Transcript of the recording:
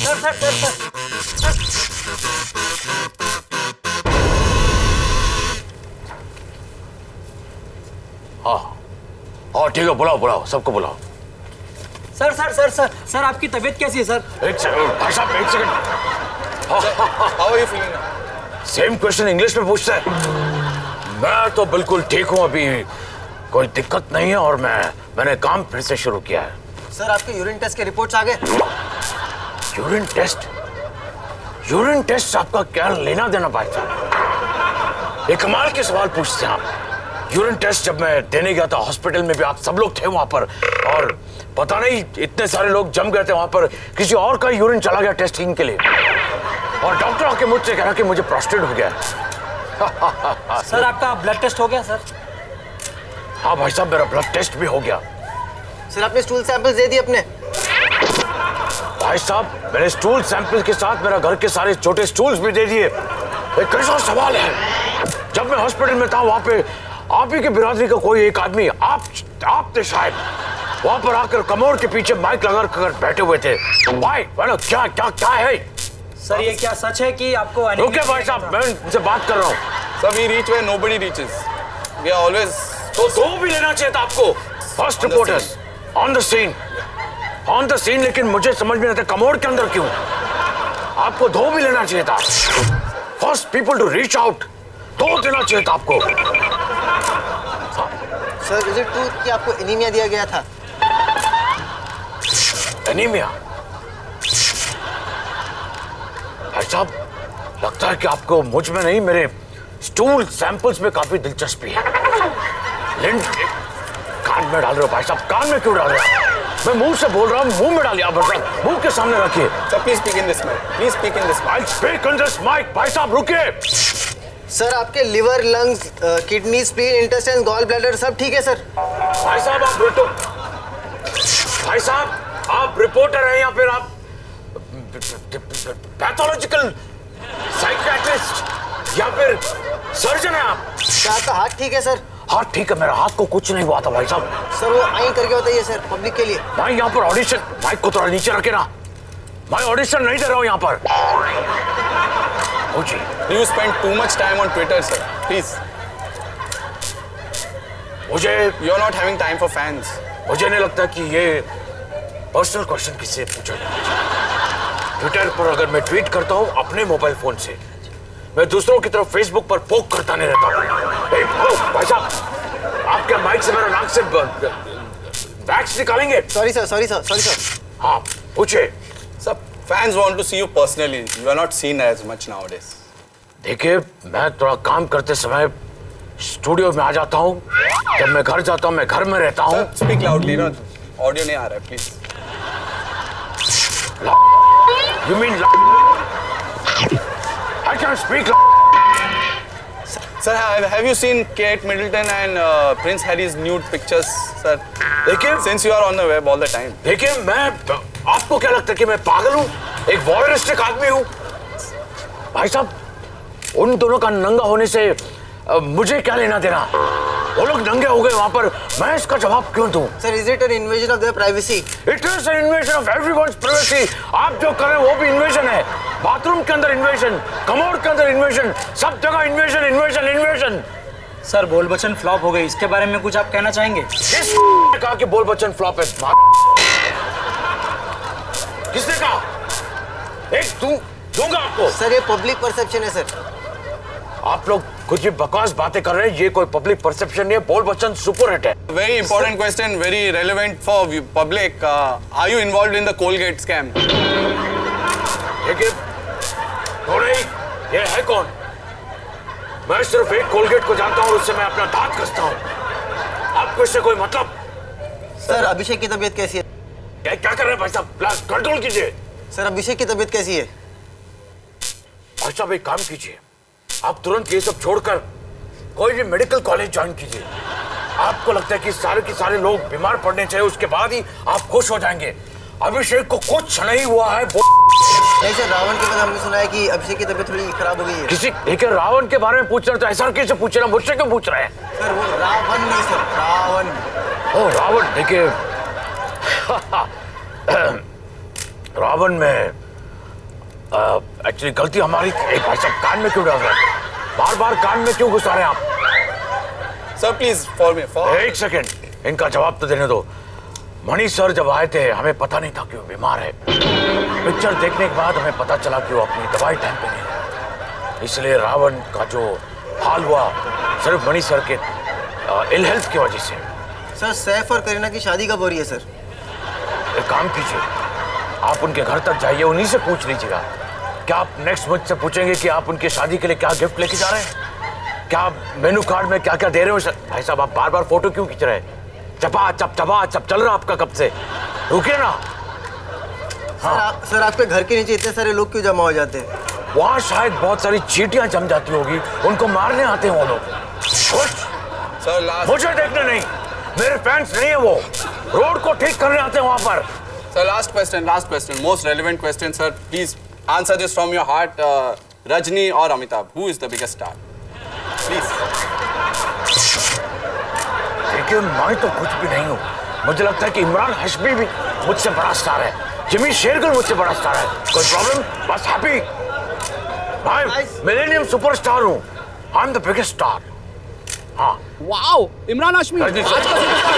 Sir sir sir हाँ ठीक है, बुलाओ बुलाओ, सबको बुलाओ। Sir sir sir sir sir आपकी तबीयत कैसी है सर? एक सेकंड भाई साहब, एक second. How are you feeling? Same question English में पूछते हैं। मैं तो बिल्कुल ठीक हूँ, अभी कोई दिक्कत नहीं है और मैंने काम फिर से शुरू किया है। सर आपके यूरिन टेस्ट के रिपोर्ट्स आ गए? Urine test? यूरिन टेस्ट आपका क्या लेना देना भाई साहब? ये कमाल के सवाल पूछते हैं आप। यूरिन टेस्ट जब मैं देने गया था हॉस्पिटल में भी आप सब लोग थे वहां पर, और पता नहीं इतने सारे लोग जम गए थे वहां पर, किसी और का यूरिन चला गया टेस्टिंग के लिए, और डॉक्टर आके मुझसे कह रहा कि मुझे प्रोस्टेट हो गया। सर आपका ब्लड टेस्ट हो गया सर? हाँ भाई साहब, मेरा ब्लड टेस्ट भी हो गया। सर आपने स्टूल सैंपल्स दे दिए अपने? भाई साहब मैंने स्टूल सैंपल के साथ मेरा घर के सारे छोटे स्टूल्स भी दे दिए। एक कैसा सवाल है? जब मैं हॉस्पिटल में था वहां पे आप ही के बिरादरी का कोई एक आदमी, आप थे शायद, वहां पर आकर कमोड के पीछे माइक लगा कर बैठे हुए थे। भाई क्या क्या क्या है? सर ये क्या सच है कि आपको? रुकिए भाई साहब, मैं उनसे बात कर रहा हूँ। Sir we reach where nobody reaches, we are always. तो दो भी लेना चाहिए था आपको। First reporters on the scene, लेकिन मुझे समझ में नहीं आता कमोड के अंदर क्यों? आपको दो भी लेना चाहिए था। First people to reach out, दो देना चाहिए था आपको। सर इज इट ट्रू कि आपको एनीमिया दिया गया था? एनीमिया? भाई साहब लगता है कि आपको मुझ में नहीं, मेरे स्टूल सैंपल्स में काफी दिलचस्पी है। कान में डाल रहे हो भाई साहब? कान में क्यों डाल रहे हो? मैं मुंह से बोल रहा हूँ, मुंह में डालिए। मुंह के सामने रखिए। Sir please speak in this mike, please speak in this mike. I speak in this mike. भाई साहब रुकिए। सर आपके liver, lungs, kidney, spleen, intestine, gall bladder सब ठीक है सर? भाई साहब आप रिपोर्टर हैं या फिर आप पैथोलॉजिकल साइकियाट्रिस्ट या फिर सर्जन हैं आप? क्या आपका हाथ ठीक है सर? हाथ ठीक है, मेरा हाथ को कुछ नहीं हुआ था भाई साहब। सर वो आई करके बताइए सर पब्लिक के लिए। भाई यहाँ पर ऑडिशन, माइक को थोड़ा नीचे रखे ना, मैं ऑडिशन नहीं दे रहा हूँ यहाँ पर। You spend too much time on Twitter, sir. Please. You're not having time for fans. मुझे नहीं लगता कि ये पर्सनल क्वेश्चन किससे पूछा जाए। ट्विटर पर अगर मैं ट्वीट करता हूँ अपने मोबाइल फोन से, मैं दूसरों की तरफ फेसबुक पर पोक करता नहीं रहता हूँ। भाई साहब आप क्या माइक से मेरा नाक से वैक्स निकालेंगे? Sorry sir. हाँ पूछे। Sir, fans want to see you personally. You are not seen as much nowadays. देखिए मैं थोड़ा काम करते समय स्टूडियो में आ जाता हूँ, जब मैं घर जाता हूँ मैं घर में रहता हूँ। Speak loudly, ना ऑडियो नहीं आ रहा है, please. You mean I can't speak. Sir, have you seen Kate Middleton and Prince Harry's nude pictures, sir? देखिए, since you are on the web all the time. देखिए आपको क्या लगता है कि मैं पागल हूँ, एक वॉयरिस्टिक आदमी हूँ? भाई साहब उन दोनों का नंगा होने से मुझे क्या लेना देना? वो लोग नंगे हो गए वहां पर, मैं इसका जवाब क्यों दूं? Sir is it an invasion of their privacy? It is an invasion of everyone's privacy. आप जो कर रहे हैं वो भी इन्वेजन है। बाथरूम के अंदर इन्वेजन, कमोड के अंदर इन्वेजन, सब जगह इन्वेजन। सर बोल बच्चन फ्लॉप हो गई, इसके बारे में कुछ आप कहना चाहेंगे? किसने कहा कि बोल बच्चन फ्लॉप है? किसने कहा? एक दूंगा आपको। सर ये पब्लिक परसेप्शन है सर। आप लोग कुछ भी बकवास बातें कर रहे हैं, ये कोई पब्लिक परसेप्शन नहीं है। बोल बच्चन सुपरहिट है। Very important question, very relevant for public. Are you involved in the Colgate scam? देखिए ये है कौन? मैं सिर्फ एक कोलगेट को जानता हूँ और उससे मैं अपना दांत कसता हूँ। आपको इससे कोई मतलब? सर अभिषेक की तबीयत कैसी है? क्या कर रहे हैं भाई साहब? कंट्रोल कीजिए। सर अभिषेक की तबीयत कैसी है? भाई साहब एक काम कीजिए, आप तुरंत ये सब छोड़कर कोई भी मेडिकल कॉलेज ज्वाइन कीजिए। आपको लगता है कि सारे के सारे लोग बीमार पड़ने चाहिए, उसके बाद ही आप खुश हो जाएंगे। अभिषेक को कुछ नहीं हुआ है। नहीं सर, रावण के बाद हमने सुना है कि अभिषेक की तबीयत थोड़ी खराब हो गई है। किसी देखिए रावण के बारे में पूछ रहे तो ऐसा कैसे पूछ रहे? मुझसे क्यों पूछ रहे हैं? सर वो रावण नहीं सर, रावण। ओ रावण। देखिए रावण में एक्चुअली गलती हमारी। एक भाई साहब कान में क्यों डाल रहे हैं? बार बार कान में क्यों घुसा रहे हैं आप? Sir, please follow me. एक सेकेंड, इनका जवाब तो देने दो। मणि सर जब आए थे हमें पता नहीं था कि वो बीमार है। पिक्चर देखने के बाद हमें पता चला कि वो अपनी दवाई टाइम पे नहीं ले। इसलिए रावण का जो हाल हुआ सिर्फ मणि सर के इल हेल्थ की वजह से। सर सैफ और करीना की शादी कब हो रही है सर? एक काम कीजिए, आप उनके घर तक जाइए, उन्हीं से पूछ लीजिएगा। क्या आप नेक्स्ट मुझसे पूछेंगे कि आप उनकी शादी के लिए क्या गिफ्ट लेके जा रहे हैं? क्या मेनू कार्ड में क्या क्या दे रहे हो? भाई साहब आप बार बार फोटो क्यों खींच रहे हैं? चपा चप चल रहा आपका कब से? रुकिए ना। हाँ। सर आपके घर के नीचे इतने सारे लोग क्यों जमा हो जाते हैं? वहाँ शायद बहुत सारी चींटियां जम जाती होगी, उनको मारने आते हैं वो लोग। Sir, last. मुझे देखने नहीं, मेरे फैंस नहीं है वो, रोड को ठीक करने आते हैं वहाँ पर। Sir, last question, most relevant question, sir. Please answer this from your heart. Rajni or Amitabh, who is the biggest star? Please. देखिए मैं तो कुछ भी नहीं हूँ। मुझे लगता है कि इमरान हाशमी भी मुझसे बड़ा स्टार है, जिमी शेरगिल मुझसे बड़ा स्टार है। कोई प्रॉब्लम? बस हैप्पी। मैं मिलेनियम सुपरस्टार हूँ। I am the biggest star. हाँ। वाओ, इमरान हाशमी आज का सुपरस्टार।